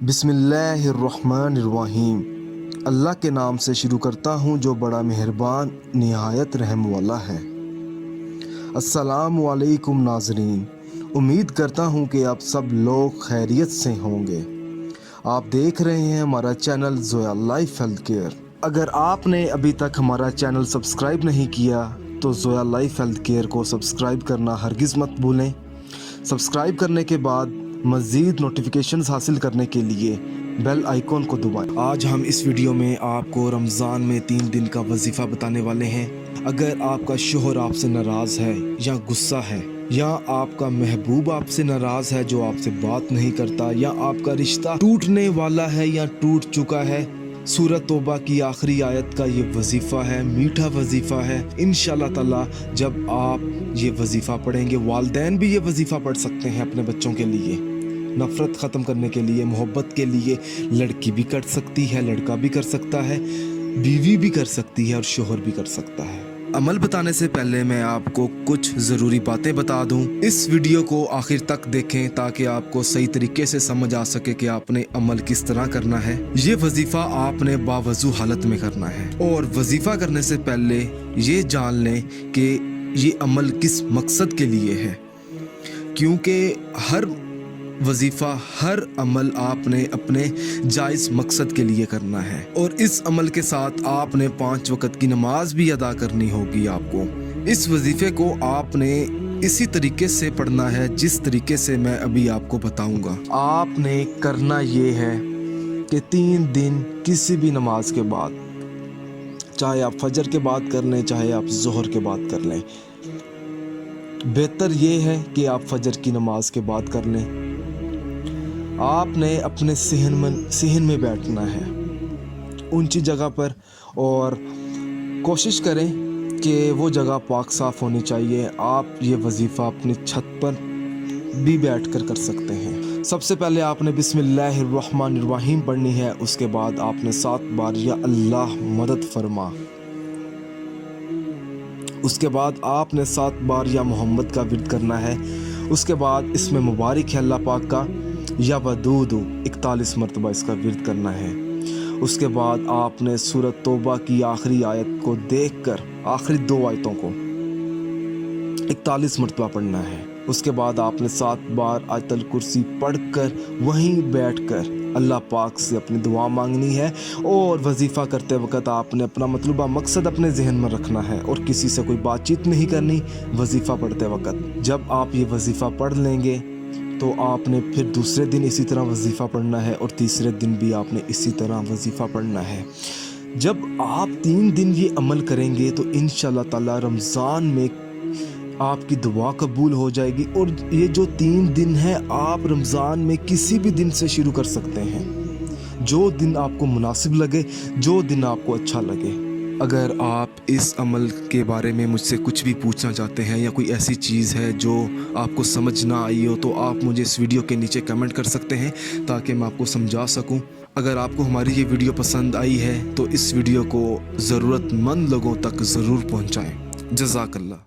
बिस्मिल्लाहिर्रहमानिर्रहीम। अल्लाह के नाम से शुरू करता हूँ जो बड़ा मेहरबान निहायत रहम वाला है। अस्सलामु अलैकुम नाज़रीन, उम्मीद करता हूँ कि आप सब लोग खैरियत से होंगे। आप देख रहे हैं हमारा channel Zoya life health care. अगर आपने अभी तक हमारा चैनल सब्सक्राइब नहीं किया तो ज़ोया लाइफ हेल्थ केयर को सब्सक्राइब करना हरगिज़ मत भूलें। सब्सक्राइब करने के बाद मज़ीद नोटिफिकेशंस हासिल करने के लिए बेल आइकॉन को दबाएं। आज हम इस वीडियो में आपको रमज़ान में 3 दिन का वजीफ़ा बताने वाले हैं। अगर आपका शोहर आपसे नाराज़ है या गुस्सा है, या आपका महबूब आपसे नाराज़ है जो आपसे बात नहीं करता, या आपका रिश्ता टूटने वाला है या टूट चुका है, सूरत तौबा की आखिरी आयत का ये वजीफ़ा है, मीठा वजीफ़ा है। इंशाअल्लाह ताला जब आप ये वजीफ़ा पढ़ेंगे, वालिदैन भी ये वजीफ़ा पढ़ सकते हैं अपने बच्चों के लिए, नफ़रत ख़त्म करने के लिए, मोहब्बत के लिए। लड़की भी कर सकती है, लड़का भी कर सकता है, बीवी भी कर सकती है और शोहर भी कर सकता है। अमल बताने से पहले मैं आपको कुछ ज़रूरी बातें बता दूं। इस वीडियो को आखिर तक देखें ताकि आपको सही तरीके से समझ आ सके कि आपने अमल किस तरह करना है। ये वजीफ़ा आपने बावजू हालत में करना है, और वजीफ़ा करने से पहले ये जान लें कि ये अमल किस मकसद के लिए है, क्योंकि हर वजीफ़ा, हर अमल आपने अपने जायज़ मकसद के लिए करना है, और इस अमल के साथ आपने 5 वक़्त की नमाज भी अदा करनी होगी आपको। इस वजीफ़े को आपने इसी तरीके से पढ़ना है जिस तरीके से मैं अभी आपको बताऊंगा। आपने करना ये है कि 3 दिन किसी भी नमाज के बाद, चाहे आप फजर के बाद कर लें, चाहे आप ज़ोहर के बाद कर लें, बेहतर ये है कि आप फजर की नमाज के बाद कर लें। आपने अपने सहन में बैठना है, ऊंची जगह पर, और कोशिश करें कि वो जगह पाक साफ़ होनी चाहिए। आप ये वजीफ़ा अपनी छत पर भी बैठकर कर सकते हैं। सबसे पहले आपने बिस्मिल्लाहिर्रहमानिर्रहीम पढ़नी है, उसके बाद आपने 7 बार या अल्लाह मदद फरमा, उसके बाद आपने 7 बार या मोहम्मद का विर्द करना है। उसके बाद इसमें मुबारक है अल्लाह पाक का या वदूदू 41 मरतबा इसका विर्द करना है। उसके बाद आपने सूरत तौबा की आखिरी आयत को देखकर आखिरी 2 आयतों को 41 मरतबा पढ़ना है। उसके बाद आपने 7 बार आयतल कुर्सी पढ़कर वहीं बैठकर अल्लाह पाक से अपनी दुआ मांगनी है, और वजीफ़ा करते वक्त आपने अपना मतलूबा मकसद अपने जहन में रखना है और किसी से कोई बातचीत नहीं करनी वजीफ़ा पढ़ते वक्त। जब आप ये वजीफ़ा पढ़ लेंगे तो आपने फिर दूसरे दिन इसी तरह वजीफ़ा पढ़ना है, और तीसरे दिन भी आपने इसी तरह वजीफ़ा पढ़ना है। जब आप 3 दिन ये अमल करेंगे तो इंशाअल्लाह ताला रमज़ान में आपकी दुआ कबूल हो जाएगी। और ये जो 3 दिन है आप रमज़ान में किसी भी दिन से शुरू कर सकते हैं, जो दिन आपको मुनासिब लगे, जो दिन आपको अच्छा लगे। अगर आप इस अमल के बारे में मुझसे कुछ भी पूछना चाहते हैं, या कोई ऐसी चीज़ है जो आपको समझ ना आई हो, तो आप मुझे इस वीडियो के नीचे कमेंट कर सकते हैं ताकि मैं आपको समझा सकूं। अगर आपको हमारी ये वीडियो पसंद आई है तो इस वीडियो को ज़रूरतमंद लोगों तक ज़रूर पहुंचाएं। जज़ाकल्लाह।